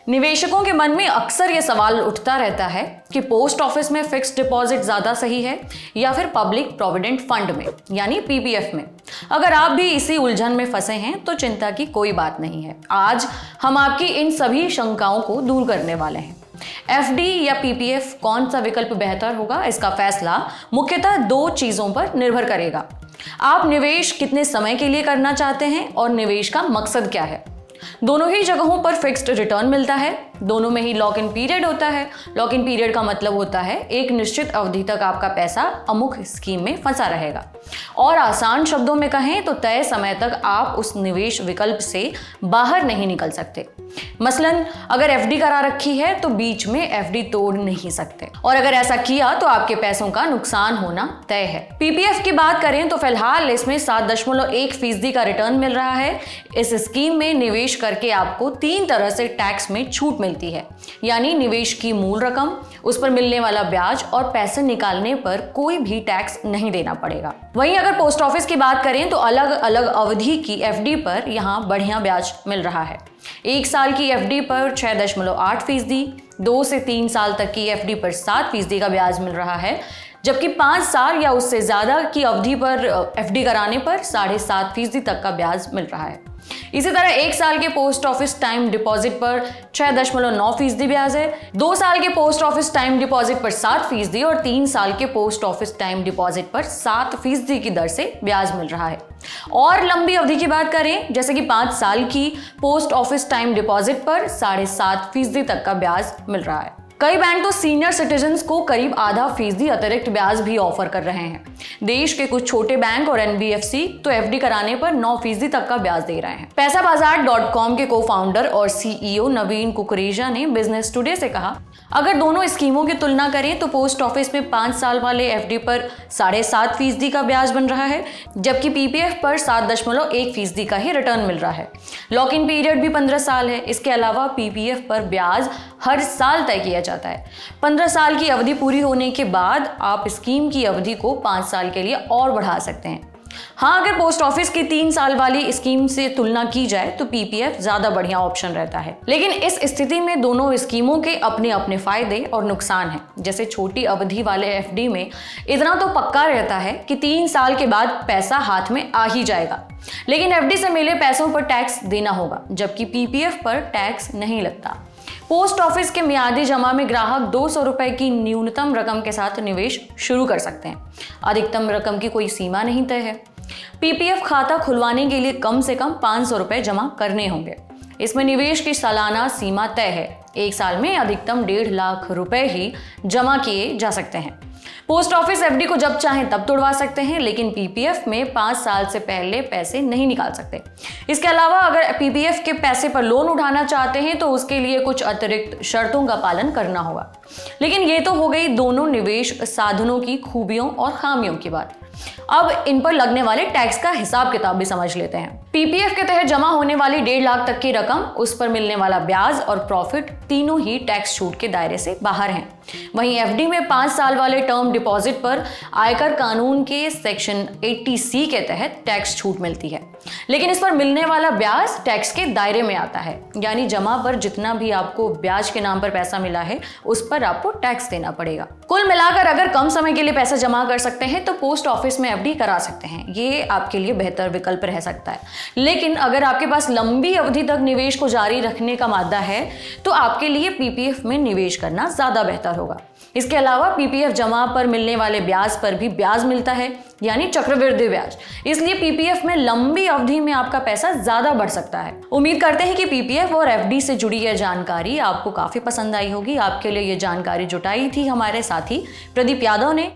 निवेशकों के मन में अक्सर ये सवाल उठता रहता है कि पोस्ट ऑफिस में फिक्स्ड डिपॉजिट ज्यादा सही है या फिर पब्लिक प्रोविडेंट फंड में यानी पीपीएफ में। अगर आप भी इसी उलझन में फंसे हैं तो चिंता की कोई बात नहीं है। आज हम आपकी इन सभी शंकाओं को दूर करने वाले हैं। एफडी या पीपीएफ कौन सा विकल्प बेहतर होगा, इसका फैसला मुख्यतः दो चीजों पर निर्भर करेगा। आप निवेश कितने समय के लिए करना चाहते हैं और निवेश का मकसद क्या है। दोनों ही जगहों पर फिक्स्ड रिटर्न मिलता है, दोनों में ही लॉक इन पीरियड होता है। लॉक इन पीरियड का मतलब होता है एक निश्चित अवधि तक आपका पैसा अमुक स्कीम में फंसा रहेगा, और आसान शब्दों में कहें तो तय समय तक आप उस निवेश विकल्प से बाहर नहीं निकल सकते। मसलन अगर एफडी करा रखी है तो बीच में एफडी तोड़ नहीं सकते, और अगर ऐसा किया तो आपके पैसों का नुकसान होना तय है। पीपीएफ की बात करें तो फिलहाल इसमें 7.1% का रिटर्न मिल रहा है। इस स्कीम में निवेश करके आपको 3 तरह से टैक्स में छूट मिलती है, यानी निवेश की मूल रकम, उस पर मिलने वाला ब्याज और पैसे निकालने पर कोई भी टैक्स नहीं देना पड़ेगा। वहीं अगर पोस्ट ऑफिस की बात करें तो अलग अलग अवधि की एफडी पर यहाँ बढ़िया ब्याज मिल रहा है। 1 साल की एफडी पर 6.8%, 2 से 3 साल तक की एफडी पर 7% का ब्याज मिल रहा है, जबकि 5 साल या उससे ज्यादा की अवधि पर एफडी कराने पर 7.5% तक का ब्याज मिल रहा है। इसी तरह 1 साल के पोस्ट ऑफिस टाइम डिपॉजिट पर 6.9% ब्याज है, 2 साल के पोस्ट ऑफिस टाइम डिपॉजिट पर 7% और 3 साल के पोस्ट ऑफिस टाइम डिपॉजिट पर 7% की दर से ब्याज मिल रहा है। और लंबी अवधि की बात करें जैसे कि 5 साल की पोस्ट ऑफिस टाइम डिपॉजिट पर 7.5% तक का ब्याज मिल रहा है। कई बैंक तो सीनियर सिटीजन्स को करीब आधा फीसदी अतिरिक्त ब्याज भी ऑफर कर रहे हैं। देश के कुछ छोटे बैंक और एनबीएफसी तो एफडी कराने पर 9% तक का ब्याज दे रहे हैं। पैसाबाजार.com के को-फाउंडर और सीईओ नवीन कुकरेजा ने बिजनेस टुडे से कहा, अगर दोनों स्कीमों की तुलना करें तो पोस्ट ऑफिस में 5 साल वाले एफडी पर 7.5% का ब्याज बन रहा है, जबकि पीपीएफ पर 7.1% का ही रिटर्न मिल रहा है। लॉक इन पीरियड भी 15 साल है। इसके अलावा पीपीएफ पर ब्याज हर साल तय किया जाता है। 15 साल की अवधि पूरी होने के बाद आप स्कीम की अवधि को 5 साल के लिए और बढ़ा सकते हैं। हाँ, अगर पोस्ट ऑफिस की 3 साल वाली स्कीम से तुलना की जाए तो पीपीएफ ज्यादा बढ़िया ऑप्शन रहता है, लेकिन इस स्थिति में दोनों स्कीमों के अपने अपने फायदे और नुकसान हैं। जैसे छोटी अवधि वाले एफडी में इतना तो पक्का रहता है कि 3 साल के बाद पैसा हाथ में आ ही जाएगा, लेकिन एफडी से मिले पैसों पर टैक्स देना होगा, जबकि पीपीएफ पर टैक्स नहीं लगता। पोस्ट ऑफिस के मियादी जमा में ग्राहक 200 रुपए की न्यूनतम रकम के साथ निवेश शुरू कर सकते हैं। अधिकतम रकम की कोई सीमा नहीं तय है। पीपीएफ खाता खुलवाने के लिए कम से कम 500 रुपए जमा करने होंगे। इसमें निवेश की सालाना सीमा तय है। 1 साल में अधिकतम 1.5 लाख रुपए ही जमा किए जा सकते हैं। पोस्ट ऑफिस एफडी को जब चाहें तब तोड़वा सकते हैं, लेकिन पीपीएफ में 5 साल से पहले पैसे नहीं निकाल सकते। इसके अलावा अगर पीपीएफ के पैसे पर लोन उठाना चाहते हैं तो उसके लिए कुछ अतिरिक्त शर्तों का पालन करना होगा। लेकिन ये तो हो गई दोनों निवेश साधनों की खूबियों और खामियों की बात। अब इन पर लगने वाले टैक्स का हिसाब किताब भी समझ लेते हैं। पीपीएफ के तहत जमा होने वाली 1.5 लाख तक की रकम, उस पर मिलने वाला ब्याज और प्रॉफिट तीनों ही टैक्स छूट के दायरे से बाहर हैं। वहीं एफडी में 5 साल वाले टर्म डिपॉजिट पर आयकर कानून के सेक्शन 80C के तहत टैक्स छूट मिलती है, लेकिन इस पर मिलने वाला ब्याज टैक्स के दायरे में आता है, यानी जमा पर जितना भी आपको ब्याज के नाम पर पैसा मिला है उस पर आपको टैक्स देना पड़ेगा। कुल मिलाकर अगर कम समय के लिए पैसा जमा कर सकते हैं तो पोस्ट ऑफिस में एफडी करा सकते हैं, ये आपके लिए बेहतर विकल्प रह सकता है। लेकिन अगर आपके पास लंबी अवधि तक निवेश को जारी रखने का मादा है तो आपके लिए पीपीएफ में निवेश करना ज्यादा बेहतर होगा। इसके अलावा पीपीएफ जमा पर मिलने वाले ब्याज पर भी ब्याज मिलता है, यानी चक्रवृद्धि ब्याज। इसलिए पीपीएफ में लंबी अवधि में आपका पैसा ज्यादा बढ़ सकता है। उम्मीद करते हैं कि पीपीएफ और एफडी से जुड़ी यह जानकारी आपको काफी पसंद आई होगी। आपके लिए यह जानकारी जुटाई थी हमारे साथी प्रदीप यादव ने।